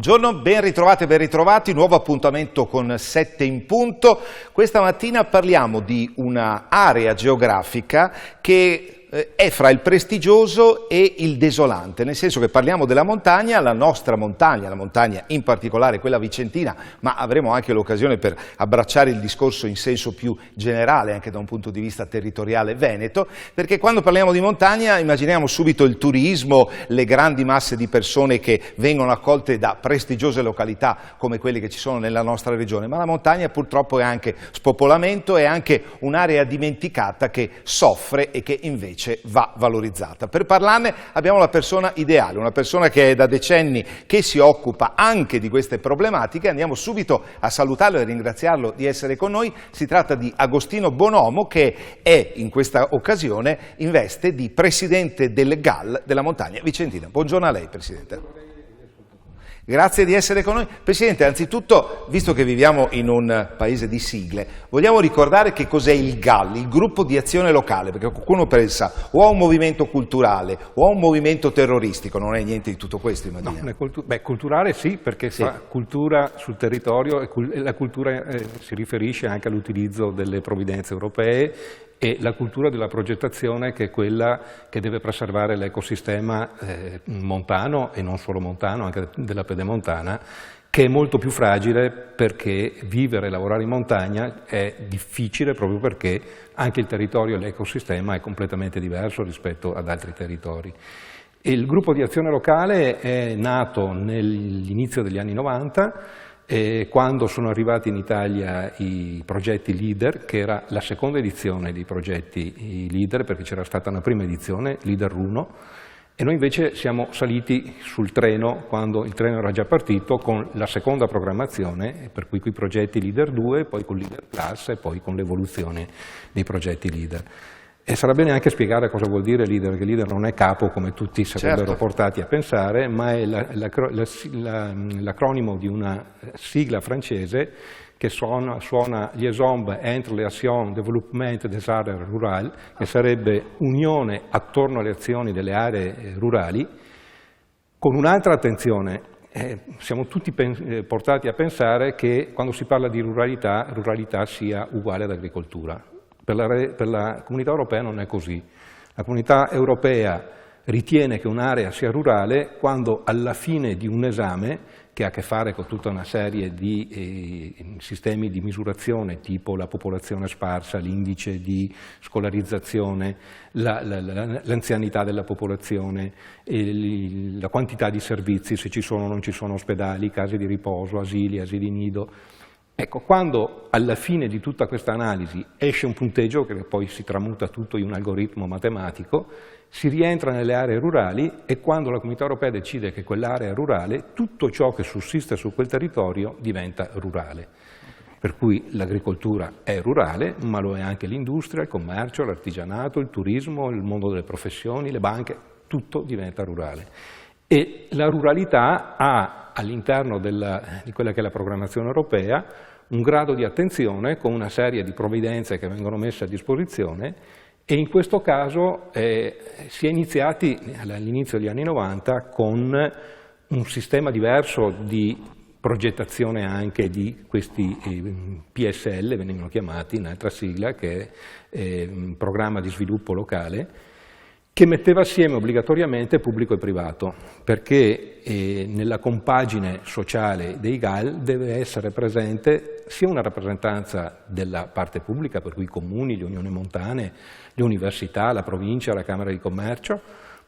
Buongiorno, ben ritrovate e ben ritrovati, nuovo appuntamento con 7 in punto. Questa mattina parliamo di un'area geografica che è fra il prestigioso e il desolante, nel senso che parliamo della montagna, la nostra montagna, la montagna in particolare quella vicentina, ma avremo anche l'occasione per abbracciare il discorso in senso più generale, anche da un punto di vista territoriale veneto, perché quando parliamo di montagna immaginiamo subito il turismo, le grandi masse di persone che vengono accolte da prestigiose località come quelle che ci sono nella nostra regione, ma la montagna purtroppo è anche spopolamento, è anche un'area dimenticata che soffre e che invece va valorizzata. Per parlarne abbiamo la persona ideale, una persona che è da decenni che si occupa anche di queste problematiche. Andiamo subito a salutarlo e ringraziarlo di essere con noi. Si tratta di Agostino Bonomo, che è in questa occasione in veste di presidente del GAL della montagna vicentina. Buongiorno a lei, Presidente. Grazie di essere con noi. Presidente, anzitutto, visto che viviamo in un paese di sigle, vogliamo ricordare che cos'è il GAL, il gruppo di azione locale, perché qualcuno pensa o a un movimento culturale o a un movimento terroristico, non è niente di tutto questo, immagino. No, culturale sì, perché sì, fa cultura sul territorio e la cultura si riferisce anche all'utilizzo delle provvidenze europee e la cultura della progettazione, che è quella che deve preservare l'ecosistema montano e non solo montano, anche della pedemontana, che è molto più fragile perché vivere e lavorare in montagna è difficile proprio perché anche il territorio e l'ecosistema è completamente diverso rispetto ad altri territori. E il gruppo di azione locale è nato nell'inizio degli anni 90, quando sono arrivati in Italia i progetti LEADER, che era la seconda edizione dei progetti LEADER, perché c'era stata una prima edizione, LEADER 1, e noi invece siamo saliti sul treno quando il treno era già partito con la seconda programmazione, per cui qui i progetti LEADER 2, poi con LEADER Plus e poi con l'evoluzione dei progetti LEADER. E sarà bene anche spiegare cosa vuol dire leader, perché leader non è capo come tutti sarebbero portati a pensare, ma è l'acronimo di una sigla francese che suona Liaison entre les actions développement des aires rurales, che sarebbe unione attorno alle azioni delle aree rurali, con un'altra attenzione. Siamo tutti portati a pensare che quando si parla di ruralità sia uguale ad agricoltura. Per la Comunità Europea non è così. La Comunità Europea ritiene che un'area sia rurale quando alla fine di un esame, che ha a che fare con tutta una serie di sistemi di misurazione, tipo la popolazione sparsa, l'indice di scolarizzazione, l'anzianità della popolazione, la quantità di servizi, se ci sono o non ci sono ospedali, case di riposo, asili nido. Ecco, quando alla fine di tutta questa analisi esce un punteggio, che poi si tramuta tutto in un algoritmo matematico, si rientra nelle aree rurali e quando la Comunità Europea decide che quell'area è rurale, tutto ciò che sussiste su quel territorio diventa rurale. Per cui l'agricoltura è rurale, ma lo è anche l'industria, il commercio, l'artigianato, il turismo, il mondo delle professioni, le banche, tutto diventa rurale. E la ruralità ha all'interno di quella che è la programmazione europea un grado di attenzione con una serie di provvidenze che vengono messe a disposizione e in questo caso si è iniziati all'inizio degli anni 90 con un sistema diverso di progettazione anche di questi PSL, venivano chiamati, un'altra sigla che è Programma di Sviluppo Locale, che metteva assieme obbligatoriamente pubblico e privato, perché nella compagine sociale dei GAL deve essere presente sia una rappresentanza della parte pubblica, per cui i comuni, le unioni montane, le università, la provincia, la Camera di Commercio,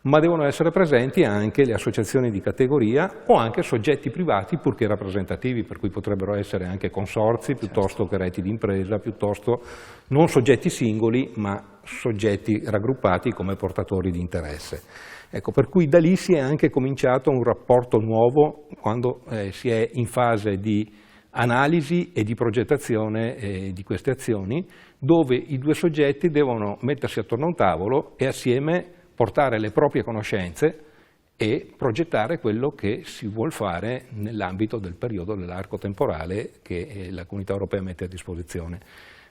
ma devono essere presenti anche le associazioni di categoria o anche soggetti privati purché rappresentativi, per cui potrebbero essere anche consorzi piuttosto che reti di impresa, piuttosto non soggetti singoli ma soggetti raggruppati come portatori di interesse. Ecco, per cui da lì si è anche cominciato un rapporto nuovo quando si è in fase di analisi e di progettazione di queste azioni, dove i due soggetti devono mettersi attorno a un tavolo e assieme portare le proprie conoscenze e progettare quello che si vuol fare nell'ambito del periodo dell'arco temporale che la Comunità Europea mette a disposizione.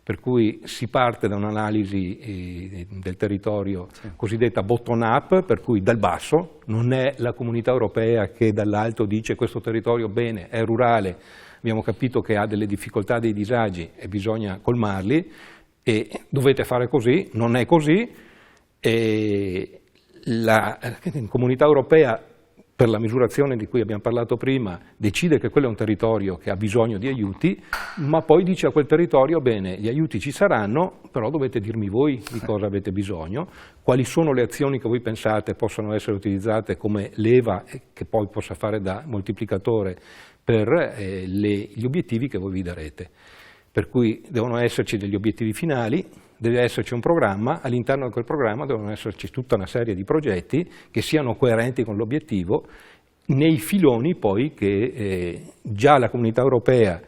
per cui si parte da un'analisi del territorio cosiddetta bottom-up, per cui dal basso, non è la Comunità Europea che dall'alto dice questo territorio bene, è rurale, abbiamo capito che ha delle difficoltà, dei disagi e bisogna colmarli e dovete fare così, non è così, e la Comunità Europea, per la misurazione di cui abbiamo parlato prima, decide che quello è un territorio che ha bisogno di aiuti, ma poi dice a quel territorio, bene, gli aiuti ci saranno, però dovete dirmi voi di cosa avete bisogno, quali sono le azioni che voi pensate possano essere utilizzate come leva e che poi possa fare da moltiplicatore per gli obiettivi che voi vi darete. Per cui devono esserci degli obiettivi finali, deve esserci un programma, all'interno di quel programma devono esserci tutta una serie di progetti che siano coerenti con l'obiettivo, nei filoni poi che già la Comunità Europea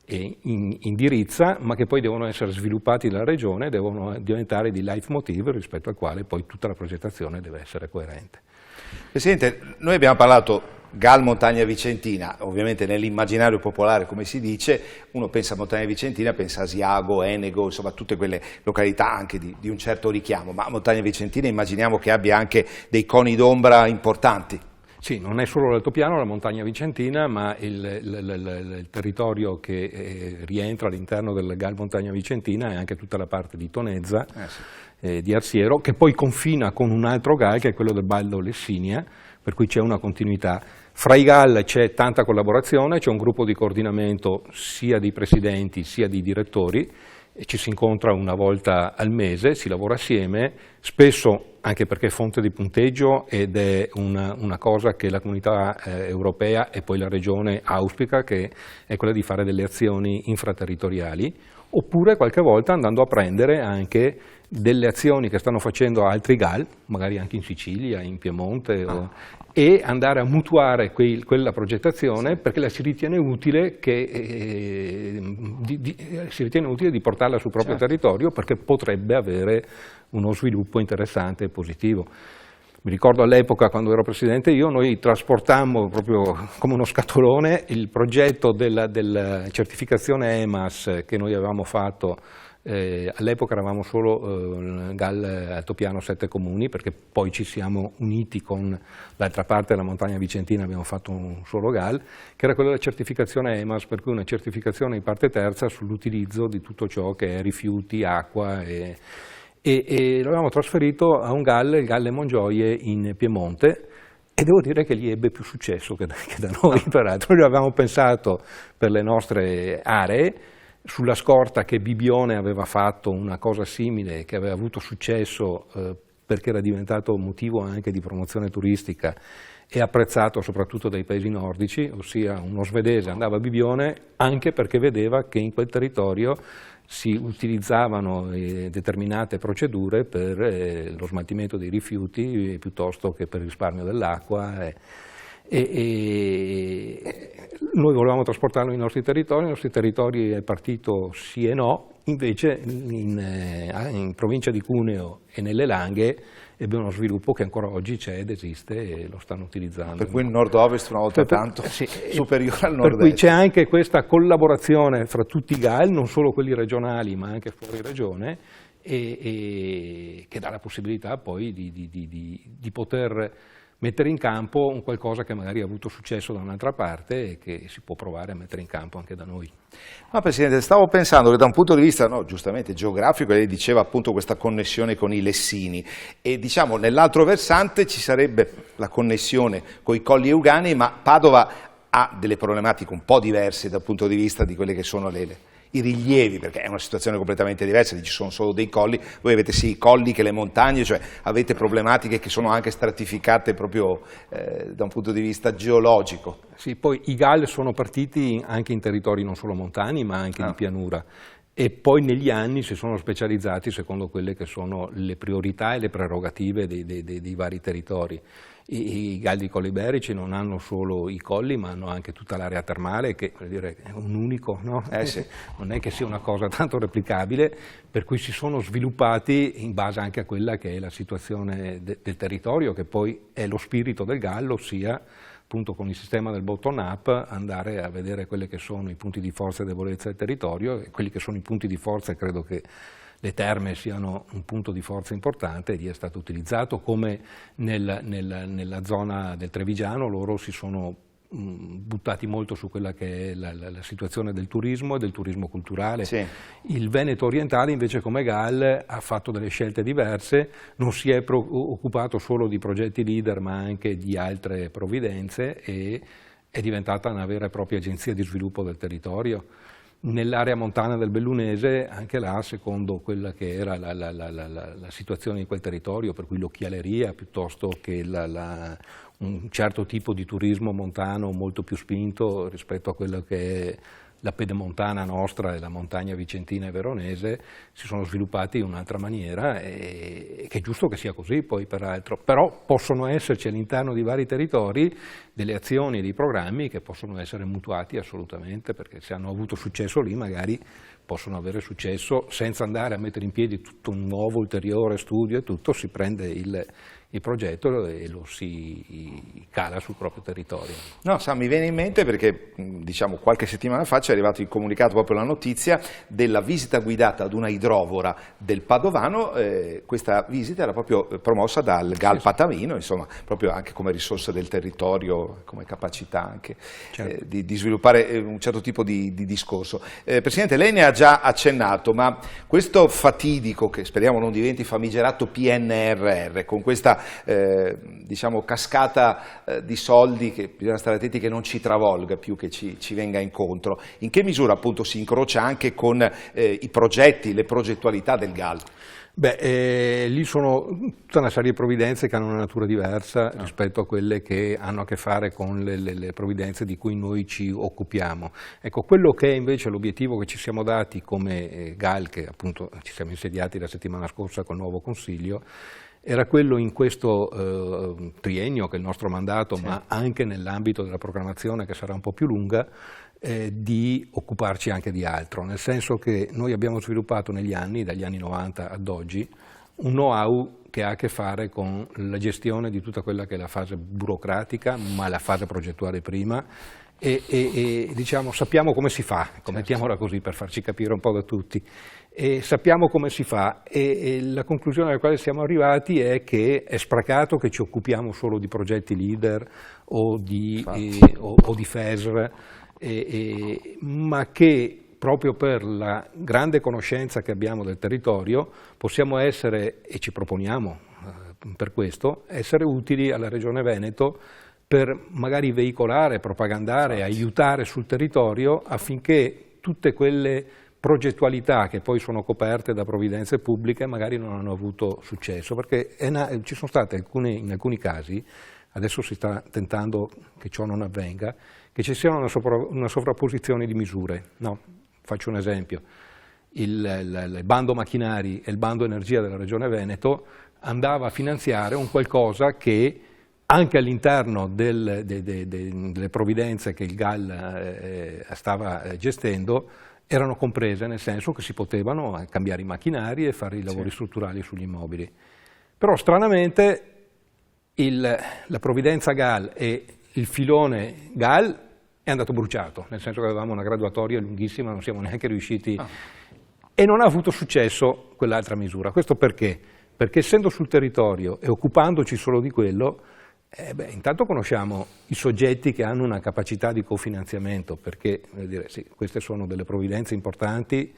indirizza, ma che poi devono essere sviluppati dalla Regione, devono diventare di leitmotiv rispetto al quale poi tutta la progettazione deve essere coerente. Presidente, noi abbiamo parlato GAL Montagna Vicentina, ovviamente nell'immaginario popolare, come si dice, uno pensa a Montagna Vicentina, pensa a Asiago, Enego, insomma tutte quelle località anche di un certo richiamo, ma Montagna Vicentina immaginiamo che abbia anche dei coni d'ombra importanti. Sì, non è solo l'altopiano, la Montagna Vicentina, ma il territorio che rientra all'interno del GAL Montagna Vicentina è anche tutta la parte di Tonezza, di Arsiero, che poi confina con un altro GAL che è quello del Baldo Lessinia, per cui c'è una continuità. Fra i GAL c'è tanta collaborazione, c'è un gruppo di coordinamento sia di presidenti sia di direttori, e ci si incontra una volta al mese, si lavora assieme, spesso anche perché è fonte di punteggio ed è una cosa che la Comunità Europea e poi la Regione auspica, che è quella di fare delle azioni infraterritoriali, oppure qualche volta andando a prendere anche delle azioni che stanno facendo altri GAL, magari anche in Sicilia, in Piemonte, e andare a mutuare quella progettazione perché la si ritiene utile, si ritiene utile di portarla sul proprio territorio, perché potrebbe avere uno sviluppo interessante e positivo. Mi ricordo all'epoca, quando ero presidente io, noi trasportammo proprio come uno scatolone il progetto della certificazione EMAS che noi avevamo fatto. All'epoca eravamo solo GAL altopiano 7 comuni, perché poi ci siamo uniti con l'altra parte della Montagna Vicentina, abbiamo fatto un solo GAL, che era quello della certificazione EMAS, per cui una certificazione di parte terza sull'utilizzo di tutto ciò che è rifiuti, acqua e l'avevamo trasferito a un GAL, il GAL Le Mongioie in Piemonte, e devo dire che gli ebbe più successo che da noi, peraltro. Noi avevamo pensato per le nostre aree, sulla scorta che Bibbione aveva fatto una cosa simile, che aveva avuto successo perché era diventato motivo anche di promozione turistica e apprezzato soprattutto dai paesi nordici, ossia uno svedese andava a Bibbione anche perché vedeva che in quel territorio si utilizzavano determinate procedure per lo smaltimento dei rifiuti piuttosto che per il risparmio dell'acqua. Noi volevamo trasportarlo nei nostri territori è partito sì e no, invece in provincia di Cuneo e nelle Langhe ebbe uno sviluppo che ancora oggi c'è ed esiste e lo stanno utilizzando. Per cui il nord-ovest una volta tanto superiore al nord-est. Per cui c'è anche questa collaborazione fra tutti i GAL, non solo quelli regionali ma anche fuori regione, e che dà la possibilità poi di poter mettere in campo un qualcosa che magari ha avuto successo da un'altra parte e che si può provare a mettere in campo anche da noi. Ma Presidente, stavo pensando che da un punto di vista giustamente geografico, lei diceva appunto questa connessione con i Lessini, e diciamo nell'altro versante ci sarebbe la connessione con i Colli Euganei, ma Padova ha delle problematiche un po' diverse dal punto di vista di quelle che sono i rilievi, perché è una situazione completamente diversa, ci sono solo dei colli, voi avete sia i colli che le montagne, cioè avete problematiche che sono anche stratificate proprio da un punto di vista geologico. Sì, poi i GAL sono partiti anche in territori non solo montani ma anche di pianura, e poi negli anni si sono specializzati secondo quelle che sono le priorità e le prerogative dei vari territori. I Galli Colli Iberici non hanno solo i colli, ma hanno anche tutta l'area termale, che per dire, è un unico, no? Sì. Non è che sia una cosa tanto replicabile, per cui si sono sviluppati in base anche a quella che è la situazione del territorio, che poi è lo spirito del Gallo, ossia appunto con il sistema del bottom up andare a vedere quelli che sono i punti di forza e debolezza del territorio, e quelli che sono i punti di forza, e credo che le terme siano un punto di forza importante, ed è stato utilizzato, come nella zona del Trevigiano loro si sono buttati molto su quella che è la situazione del turismo e del turismo culturale. Sì. Il Veneto orientale invece, come GAL, ha fatto delle scelte diverse, non si è occupato solo di progetti leader ma anche di altre provvidenze, e è diventata una vera e propria agenzia di sviluppo del territorio. Nell'area montana del Bellunese, anche là, secondo quella che era la situazione di quel territorio, per cui l'occhialeria piuttosto che un certo tipo di turismo montano molto più spinto rispetto a quello che è la pedemontana nostra e la montagna vicentina e veronese, si sono sviluppati in un'altra maniera, e che è giusto che sia così poi peraltro, però possono esserci all'interno di vari territori delle azioni e dei programmi che possono essere mutuati assolutamente, perché se hanno avuto successo lì magari possono avere successo senza andare a mettere in piedi tutto un nuovo ulteriore studio e tutto, si prende il progetto e lo si cala sul proprio territorio. No, Sam, mi viene in mente perché diciamo qualche settimana fa ci è arrivato il comunicato, proprio la notizia della visita guidata ad una idrovora del Padovano. Questa visita era proprio promossa dal GAL Patavino, insomma, proprio anche come risorsa del territorio, come capacità anche di sviluppare un certo tipo di discorso. Presidente, lei ne ha già accennato, ma questo fatidico, che speriamo non diventi famigerato PNRR, con questa diciamo cascata di soldi, che bisogna stare attenti che non ci travolga più che ci venga incontro, in che misura appunto si incrocia anche con i progetti, le progettualità del GAL? Beh, lì sono tutta una serie di provvidenze che hanno una natura diversa rispetto a quelle che hanno a che fare con le provvidenze di cui noi ci occupiamo. Ecco, quello che è invece l'obiettivo che ci siamo dati come GAL, che appunto ci siamo insediati la settimana scorsa col nuovo Consiglio, era quello in questo triennio, che è il nostro mandato, ma anche nell'ambito della programmazione che sarà un po' più lunga, di occuparci anche di altro, nel senso che noi abbiamo sviluppato negli anni, dagli anni 90 ad oggi, un know-how che ha a che fare con la gestione di tutta quella che è la fase burocratica, ma la fase progettuale prima, e diciamo sappiamo come si fa, mettiamola così per farci capire un po' da tutti, e sappiamo come si fa, e la conclusione alla quale siamo arrivati è che è sprecato che ci occupiamo solo di progetti leader o di FESR, ma che proprio per la grande conoscenza che abbiamo del territorio possiamo essere, e ci proponiamo per questo, essere utili alla Regione Veneto per magari veicolare, propagandare, aiutare sul territorio affinché tutte quelle progettualità che poi sono coperte da provvidenze pubbliche magari non hanno avuto successo, perché ci sono state in alcuni casi, adesso si sta tentando che ciò non avvenga, che ci sia una sovrapposizione di misure. No? Faccio un esempio, il bando macchinari e il bando energia della Regione Veneto andava a finanziare un qualcosa che anche all'interno delle provvidenze che il GAL stava gestendo erano comprese, nel senso che si potevano cambiare i macchinari e fare i lavori strutturali sugli immobili. Però stranamente la provvidenza GAL e il filone GAL è andato bruciato, nel senso che avevamo una graduatoria lunghissima, non siamo neanche riusciti, e non ha avuto successo quell'altra misura. Questo perché? Perché essendo sul territorio e occupandoci solo di quello, intanto conosciamo i soggetti che hanno una capacità di cofinanziamento, perché sì, queste sono delle provvidenze importanti,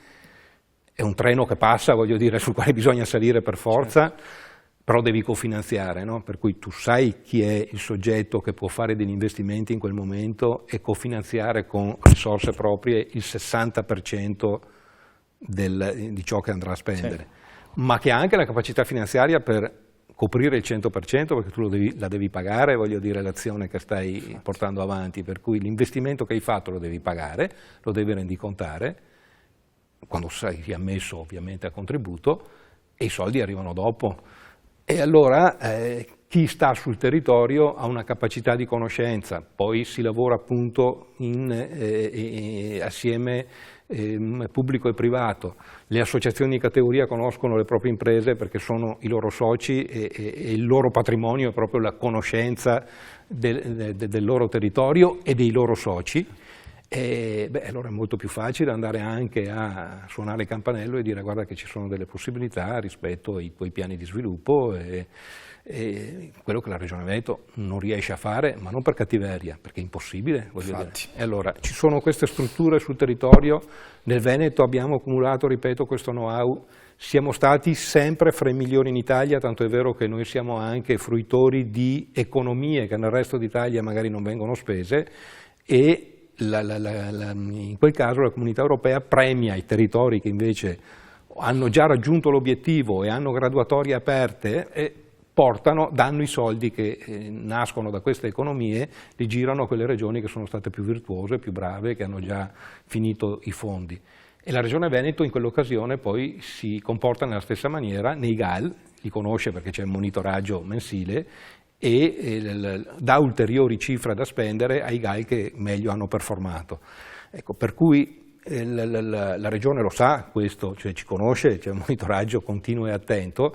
è un treno che passa, voglio dire, sul quale bisogna salire per forza, però devi cofinanziare, no? Per cui tu sai chi è il soggetto che può fare degli investimenti in quel momento e cofinanziare con risorse proprie il 60% di ciò che andrà a spendere, ma che ha anche la capacità finanziaria per coprire il 100%, perché tu la devi pagare, voglio dire, l'azione che stai portando avanti, per cui l'investimento che hai fatto lo devi pagare, lo devi rendicontare, quando sei riammesso ovviamente a contributo, e i soldi arrivano dopo. E allora chi sta sul territorio ha una capacità di conoscenza, poi si lavora appunto assieme pubblico e privato. Le associazioni di categoria conoscono le proprie imprese perché sono i loro soci e il loro patrimonio è proprio la conoscenza del loro territorio e dei loro soci. Allora è molto più facile andare anche a suonare il campanello e dire guarda che ci sono delle possibilità rispetto ai tuoi piani di sviluppo e quello che la Regione Veneto non riesce a fare, ma non per cattiveria, perché è impossibile. E allora ci sono queste strutture sul territorio, nel Veneto abbiamo accumulato, ripeto, questo know-how, siamo stati sempre fra i migliori in Italia, tanto è vero che noi siamo anche fruitori di economie che nel resto d'Italia magari non vengono spese e in quel caso la Comunità Europea premia i territori che invece hanno già raggiunto l'obiettivo e hanno graduatorie aperte e danno i soldi che nascono da queste economie, li girano a quelle regioni che sono state più virtuose, più brave, che hanno già finito i fondi. E la Regione Veneto in quell'occasione poi si comporta nella stessa maniera nei GAL, li conosce perché c'è un monitoraggio mensile, e dà ulteriori cifre da spendere ai GAL che meglio hanno performato. Ecco, per cui la Regione lo sa questo, cioè ci conosce, c'è un monitoraggio continuo e attento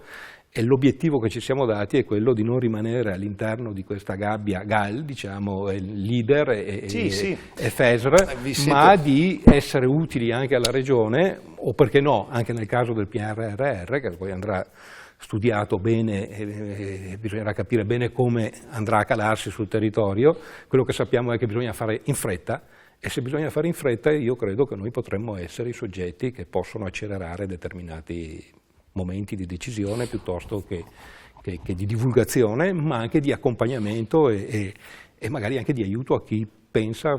e l'obiettivo che ci siamo dati è quello di non rimanere all'interno di questa gabbia GAL, diciamo, leader e FESR, ma di essere utili anche alla Regione, o perché no, anche nel caso del PNRR, che poi andrà studiato bene e bisognerà capire bene come andrà a calarsi sul territorio. Quello che sappiamo è che bisogna fare in fretta e se bisogna fare in fretta io credo che noi potremmo essere i soggetti che possono accelerare determinati momenti di decisione piuttosto che di divulgazione, ma anche di accompagnamento e magari anche di aiuto a chi pensa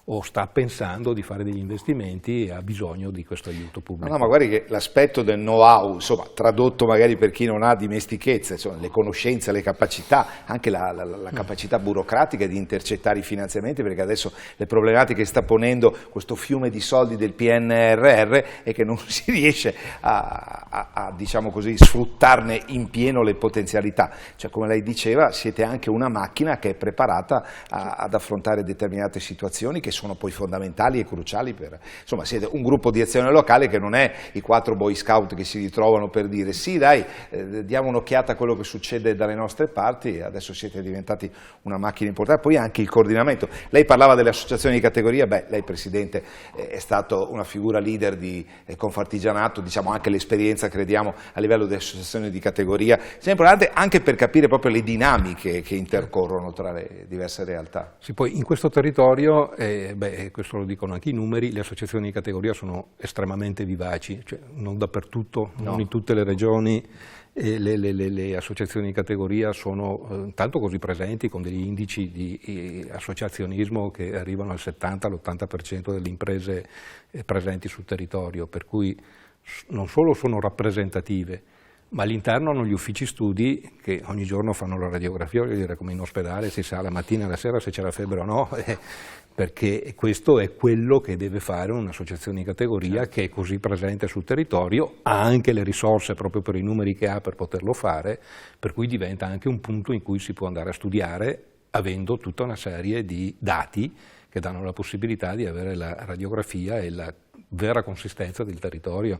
o sta pensando di fare degli investimenti e ha bisogno di questo aiuto pubblico. No, ma guardi che l'aspetto del know-how, insomma, tradotto magari per chi non ha dimestichezza, insomma, le conoscenze, le capacità, anche la capacità burocratica di intercettare i finanziamenti, perché adesso le problematiche che sta ponendo questo fiume di soldi del PNRR è che non si riesce a diciamo così, sfruttarne in pieno le potenzialità. Cioè, come lei diceva, siete anche una macchina che è preparata ad affrontare determinate situazioni che sono poi fondamentali e cruciali per, insomma, siete un gruppo di azione locale che non è i 4 boy scout che si ritrovano per dire sì dai, diamo un'occhiata a quello che succede dalle nostre parti, adesso siete diventati una macchina importante, poi anche il coordinamento. Lei parlava delle associazioni di categoria, lei Presidente è stato una figura leader di Confartigianato, diciamo anche l'esperienza crediamo a livello di associazioni di categoria, è importante anche per capire proprio le dinamiche che intercorrono tra le diverse realtà. Sì, poi in questo territorio questo lo dicono anche i numeri, le associazioni di categoria sono estremamente vivaci, cioè non dappertutto, non in tutte le regioni le associazioni di categoria sono tanto così presenti con degli indici di associazionismo che arrivano al 70-l'80% delle imprese presenti sul territorio, per cui non solo sono rappresentative, ma all'interno hanno gli uffici studi che ogni giorno fanno la radiografia, voglio dire, come in ospedale, si sa la mattina e la sera se c'è la febbre o no, perché questo è quello che deve fare un'associazione di categoria che è così presente sul territorio, ha anche le risorse proprio per i numeri che ha per poterlo fare, per cui diventa anche un punto in cui si può andare a studiare avendo tutta una serie di dati che danno la possibilità di avere la radiografia e la vera consistenza del territorio.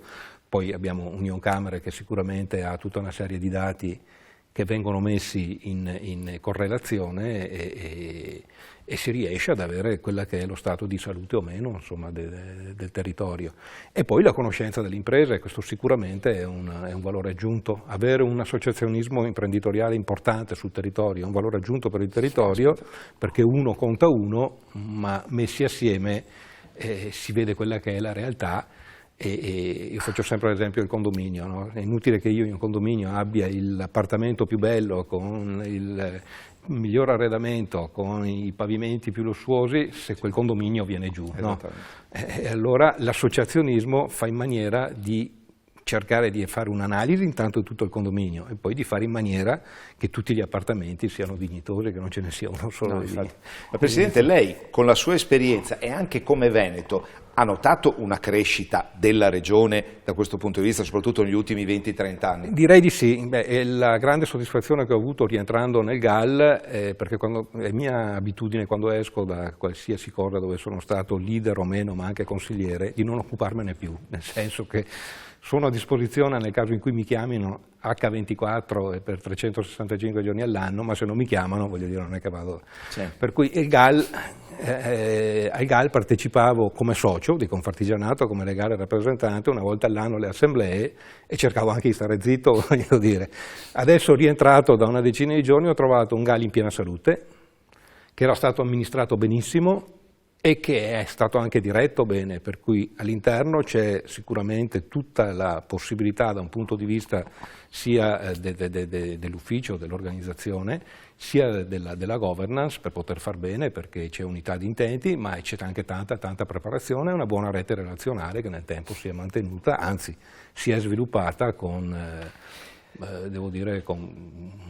Poi abbiamo Unioncamere che sicuramente ha tutta una serie di dati che vengono messi in correlazione e si riesce ad avere quella che è lo stato di salute o meno, insomma, del territorio. E poi la conoscenza delle imprese, questo sicuramente è un valore aggiunto. Avere un associazionismo imprenditoriale importante sul territorio è un valore aggiunto per il territorio, perché uno conta uno, ma messi assieme si vede quella che è la realtà. E io faccio sempre l'esempio del condominio, no? È inutile che io in un condominio abbia l'appartamento più bello con il miglior arredamento, con i pavimenti più lussuosi, se quel condominio viene giù, no? E allora l'associazionismo fa in maniera di cercare di fare un'analisi intanto di tutto il condominio e poi di fare in maniera che tutti gli appartamenti siano dignitosi, che non ce ne sia uno solo. No, ma Presidente, lei con la sua esperienza e anche come veneto ha notato una crescita della regione da questo punto di vista, soprattutto negli ultimi 20-30 anni? Direi di sì. È la grande soddisfazione che ho avuto rientrando nel GAL, perché è mia abitudine quando esco da qualsiasi cosa dove sono stato leader o meno, ma anche consigliere, di non occuparmene più, nel senso che sono a disposizione nel caso in cui mi chiamino H24 e per 365 giorni all'anno, ma se non mi chiamano, voglio dire, non è che vado. Certo. Per cui al GAL partecipavo come socio di Confartigianato, come legale rappresentante, una volta all'anno alle assemblee e cercavo anche di stare zitto, voglio dire. Adesso rientrato da una decina di giorni ho trovato un GAL in piena salute, che era stato amministrato benissimo e che è stato anche diretto bene, per cui all'interno c'è sicuramente tutta la possibilità da un punto di vista sia dell'ufficio, dell'organizzazione, sia della governance per poter far bene, perché c'è unità di intenti, ma c'è anche tanta preparazione e una buona rete relazionale che nel tempo si è mantenuta, anzi si è sviluppata devo dire con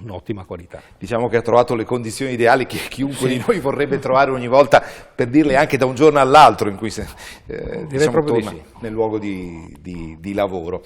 un'ottima qualità. Diciamo che ha trovato le condizioni ideali che chiunque di noi vorrebbe trovare ogni volta, per dirle anche da un giorno all'altro in cui diciamo, torna nel luogo di lavoro.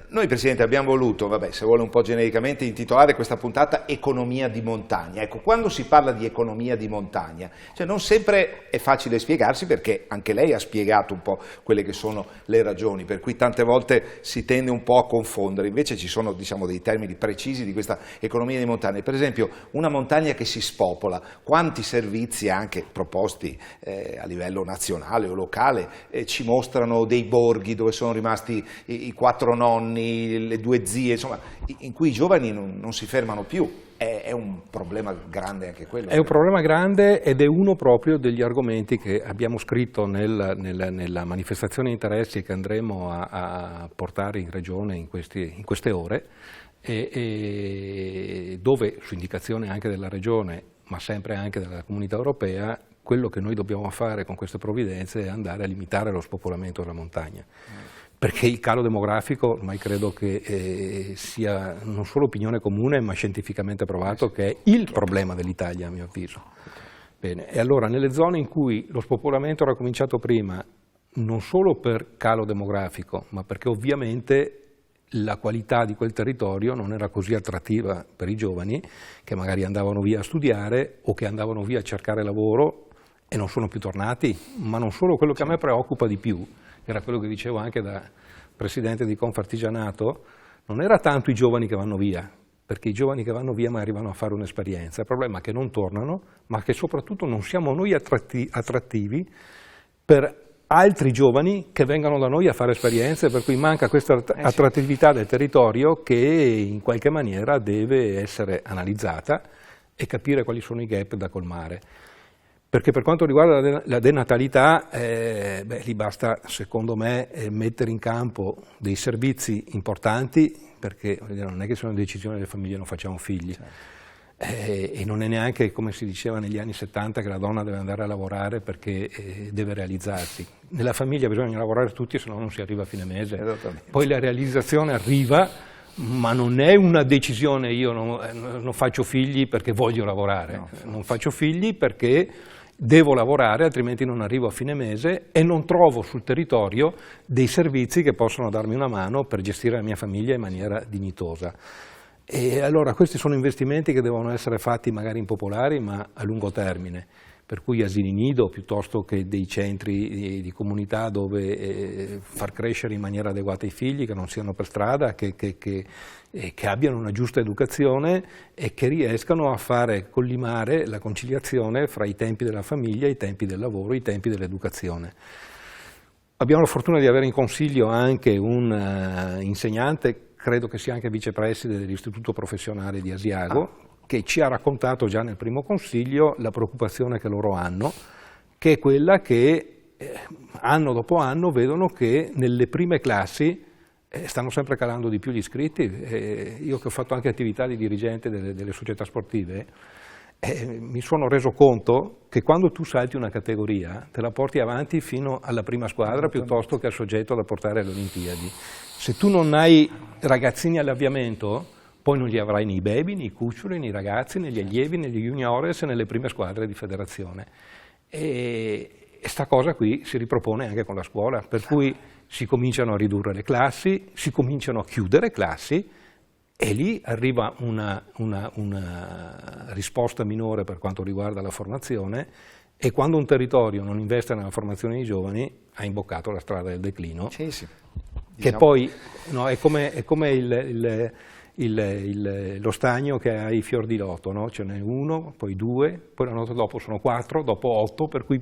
Noi Presidente abbiamo voluto, se vuole un po' genericamente, intitolare questa puntata Economia di montagna. Ecco, quando si parla di economia di montagna, non sempre è facile spiegarsi, perché anche lei ha spiegato un po' quelle che sono le ragioni, per cui tante volte si tende un po' a confondere, invece ci sono dei termini precisi di questa economia di montagna. Per esempio, una montagna che si spopola, quanti servizi anche proposti a livello nazionale o locale ci mostrano dei borghi dove sono rimasti i 4 nonni, le 2 zie, insomma, in cui i giovani non si fermano più. È un problema grande anche quello. È un problema grande ed è uno proprio degli argomenti che abbiamo scritto nella manifestazione di interessi che andremo a portare in regione in queste ore, e dove, su indicazione anche della regione, ma sempre anche della Comunità Europea, quello che noi dobbiamo fare con queste provvidenze è andare a limitare lo spopolamento della montagna. Perché il calo demografico ormai credo che sia non solo opinione comune, ma scientificamente provato che è il problema dell'Italia, a mio avviso. Bene, e allora nelle zone in cui lo spopolamento era cominciato prima, non solo per calo demografico, ma perché ovviamente la qualità di quel territorio non era così attrattiva per i giovani, che magari andavano via a studiare o che andavano via a cercare lavoro e non sono più tornati, ma non solo, quello che a me preoccupa di più, era quello che dicevo anche da presidente di Confartigianato, non era tanto i giovani che vanno via, perché i giovani che vanno via ma arrivano a fare un'esperienza, il problema è che non tornano, ma che soprattutto non siamo noi attrattivi per altri giovani che vengono da noi a fare esperienze, per cui manca questa attrattività del territorio che in qualche maniera deve essere analizzata e capire quali sono i gap da colmare. Perché per quanto riguarda la denatalità, lì basta, secondo me, mettere in campo dei servizi importanti, perché non è che sono decisioni delle famiglie non facciamo figli. E non è neanche, come si diceva negli anni 70, che la donna deve andare a lavorare perché deve realizzarsi. Nella famiglia bisogna lavorare tutti, se no non si arriva a fine mese. Poi la realizzazione arriva, ma non è una decisione, io non faccio figli perché voglio lavorare, non faccio figli perché devo lavorare, altrimenti non arrivo a fine mese e non trovo sul territorio dei servizi che possono darmi una mano per gestire la mia famiglia in maniera dignitosa. E allora questi sono investimenti che devono essere fatti magari impopolari, ma a lungo termine, per cui asili nido piuttosto che dei centri di comunità dove far crescere in maniera adeguata i figli, che non siano per strada, che abbiano una giusta educazione e che riescano a fare collimare la conciliazione fra i tempi della famiglia, i tempi del lavoro, i tempi dell'educazione. Abbiamo la fortuna di avere in consiglio anche un insegnante, credo che sia anche vicepreside dell'Istituto Professionale di Asiago, che ci ha raccontato già nel primo consiglio la preoccupazione che loro hanno, che è quella che anno dopo anno vedono che nelle prime classi stanno sempre calando di più gli iscritti. Io che ho fatto anche attività di dirigente delle società sportive, mi sono reso conto che quando tu salti una categoria te la porti avanti fino alla prima squadra piuttosto che al soggetto da portare alle Olimpiadi. Se tu non hai ragazzini all'avviamento, poi non li avrai nei baby, nei cuccioli, nei ragazzi, negli allievi, negli juniores e nelle prime squadre di federazione. E sta cosa qui si ripropone anche con la scuola, per cui si cominciano a ridurre le classi, si cominciano a chiudere classi, e lì arriva una risposta minore per quanto riguarda la formazione, e quando un territorio non investe nella formazione dei giovani ha imboccato la strada del declino, Sì, sì. che poi no, è come lo stagno che ha i fior di loto, no? Ce n'è uno, poi due, poi la notte dopo sono 4, dopo 8, per cui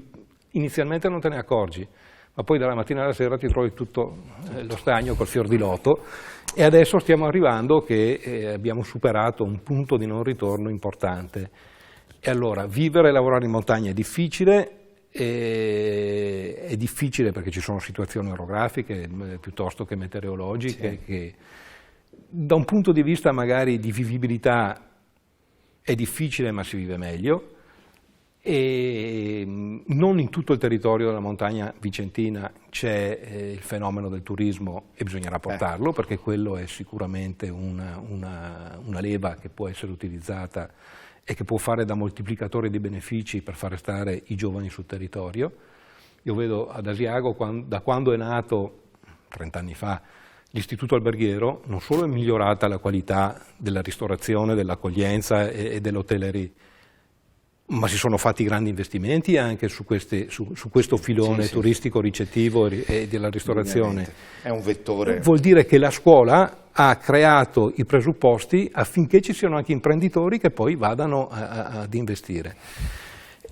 inizialmente non te ne accorgi, ma poi dalla mattina alla sera ti trovi tutto lo stagno col fior di loto, e adesso stiamo arrivando che abbiamo superato un punto di non ritorno importante. E allora vivere e lavorare in montagna è difficile perché ci sono situazioni orografiche piuttosto che meteorologiche, sì, che da un punto di vista magari di vivibilità è difficile, ma si vive meglio. E non in tutto il territorio della montagna vicentina c'è il fenomeno del turismo, e bisognerà portarlo, perché quello è sicuramente una leva che può essere utilizzata e che può fare da moltiplicatore di benefici per far restare i giovani sul territorio. Io vedo ad Asiago, da quando è nato 30 anni fa l'Istituto Alberghiero, non solo è migliorata la qualità della ristorazione, dell'accoglienza e dell'hotellerie, ma si sono fatti grandi investimenti anche su questo filone turistico ricettivo e della ristorazione. È un vettore. Vuol dire che la scuola ha creato i presupposti affinché ci siano anche imprenditori che poi vadano ad investire.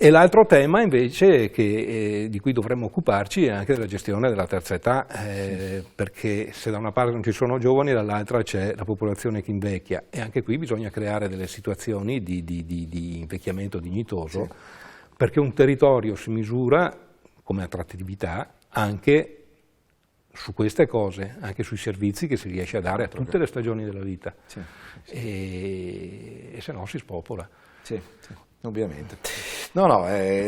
E l'altro tema invece di cui dovremmo occuparci è anche della gestione della terza età, perché se da una parte non ci sono giovani, dall'altra c'è la popolazione che invecchia, e anche qui bisogna creare delle situazioni di invecchiamento dignitoso, perché un territorio si misura come attrattività anche su queste cose, anche sui servizi che si riesce a dare a tutte le stagioni della vita, e se no si spopola. Sì. Ovviamente.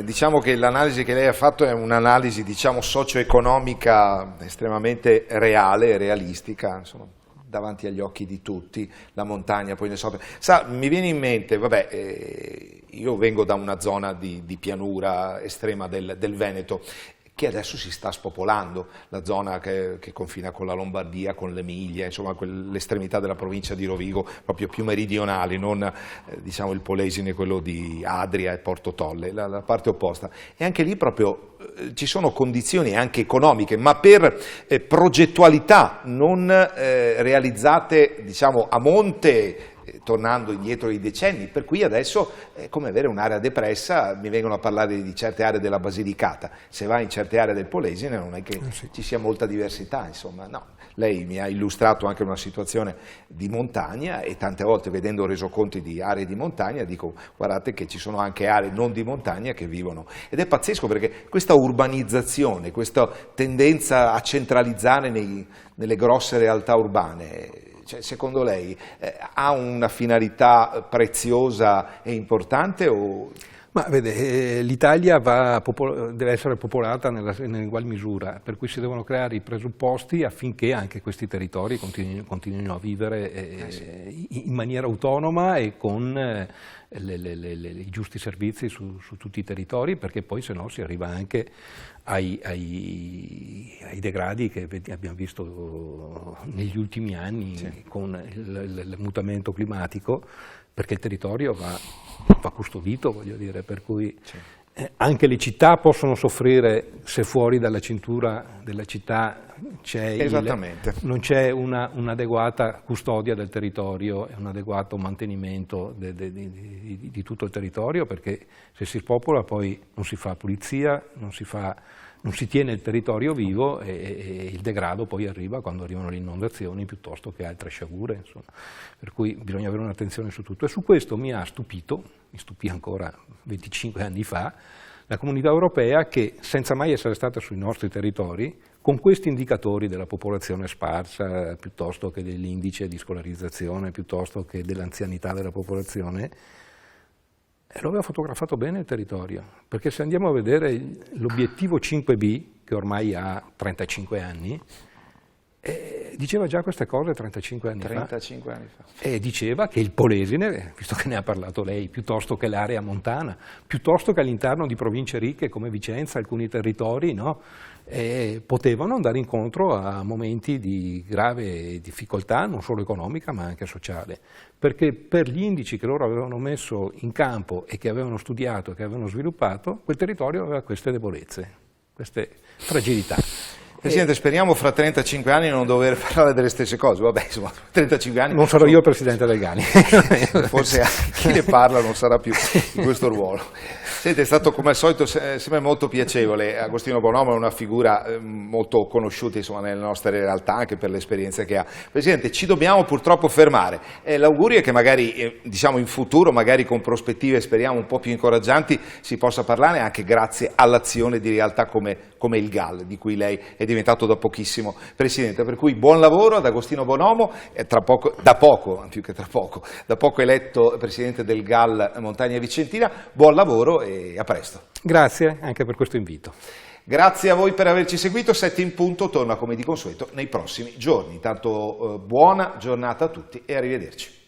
Diciamo che l'analisi che lei ha fatto è un'analisi, diciamo, socio-economica estremamente reale e realistica, insomma, davanti agli occhi di tutti, la montagna, poi ne so. Sa, mi viene in mente, io vengo da una zona di pianura estrema del Veneto, che adesso si sta spopolando, la zona che confina con la Lombardia, con l'Emilia, insomma l'estremità della provincia di Rovigo, proprio più meridionali, non diciamo il Polesine, quello di Adria e Porto Tolle, la parte opposta. E anche lì proprio ci sono condizioni anche economiche, ma per progettualità non realizzate, diciamo, a monte, tornando indietro i decenni, per cui adesso è come avere un'area depressa. Mi vengono a parlare di certe aree della Basilicata, se vai in certe aree del Polesine non è che ci sia molta diversità, insomma, no. Lei mi ha illustrato anche una situazione di montagna, e tante volte vedendo resoconti di aree di montagna dico: guardate che ci sono anche aree non di montagna che vivono, ed è pazzesco, perché questa urbanizzazione, questa tendenza a centralizzare nelle grosse realtà urbane, cioè, secondo lei ha una finalità preziosa e importante o... Ma vede, l'Italia deve essere popolata in ugual misura, per cui si devono creare i presupposti affinché anche questi territori continuino a vivere in maniera autonoma e con i giusti servizi su tutti i territori, perché poi se no si arriva anche ai degradi che abbiamo visto negli ultimi anni con il mutamento climatico, perché il territorio va custodito, voglio dire, per cui anche le città possono soffrire se fuori dalla cintura della città non c'è un'adeguata custodia del territorio e un adeguato mantenimento di tutto il territorio, perché se si spopola poi non si fa pulizia, non si tiene il territorio vivo, e il degrado poi arriva quando arrivano le inondazioni piuttosto che altre sciagure, insomma. Per cui bisogna avere un'attenzione su tutto, e su questo mi stupì ancora 25 anni fa, la Comunità Europea, che senza mai essere stata sui nostri territori, con questi indicatori della popolazione sparsa, piuttosto che dell'indice di scolarizzazione, piuttosto che dell'anzianità della popolazione, lo aveva fotografato bene il territorio, perché se andiamo a vedere l'obiettivo 5B, che ormai ha 35 anni, diceva già queste cose 35 anni 35 anni fa. E diceva che il Polesine, visto che ne ha parlato lei, piuttosto che l'area montana, piuttosto che all'interno di province ricche come Vicenza, alcuni territori, no, potevano andare incontro a momenti di grave difficoltà, non solo economica ma anche sociale, perché per gli indici che loro avevano messo in campo e che avevano studiato e che avevano sviluppato, quel territorio aveva queste debolezze, queste fragilità. Presidente, speriamo fra 35 anni non dover parlare delle stesse cose. Vabbè, insomma, 35 anni... Non sarò io il Presidente del GANI. Forse chi ne parla non sarà più in questo ruolo. Sente, è stato come al solito sempre molto piacevole. Agostino Bonomo è una figura molto conosciuta, insomma, nelle nostre realtà, anche per l'esperienza che ha. Presidente, ci dobbiamo purtroppo fermare. L'augurio è che magari, diciamo in futuro, magari con prospettive, speriamo, un po' più incoraggianti, si possa parlare anche grazie all'azione di realtà come il GAL, di cui lei è diventato da pochissimo Presidente. Per cui buon lavoro ad Agostino Bonomo, da poco eletto Presidente del GAL Montagna Vicentina. Buon lavoro e a presto. Grazie anche per questo invito. Grazie a voi per averci seguito. 7 in punto torna come di consueto nei prossimi giorni. Intanto buona giornata a tutti e arrivederci.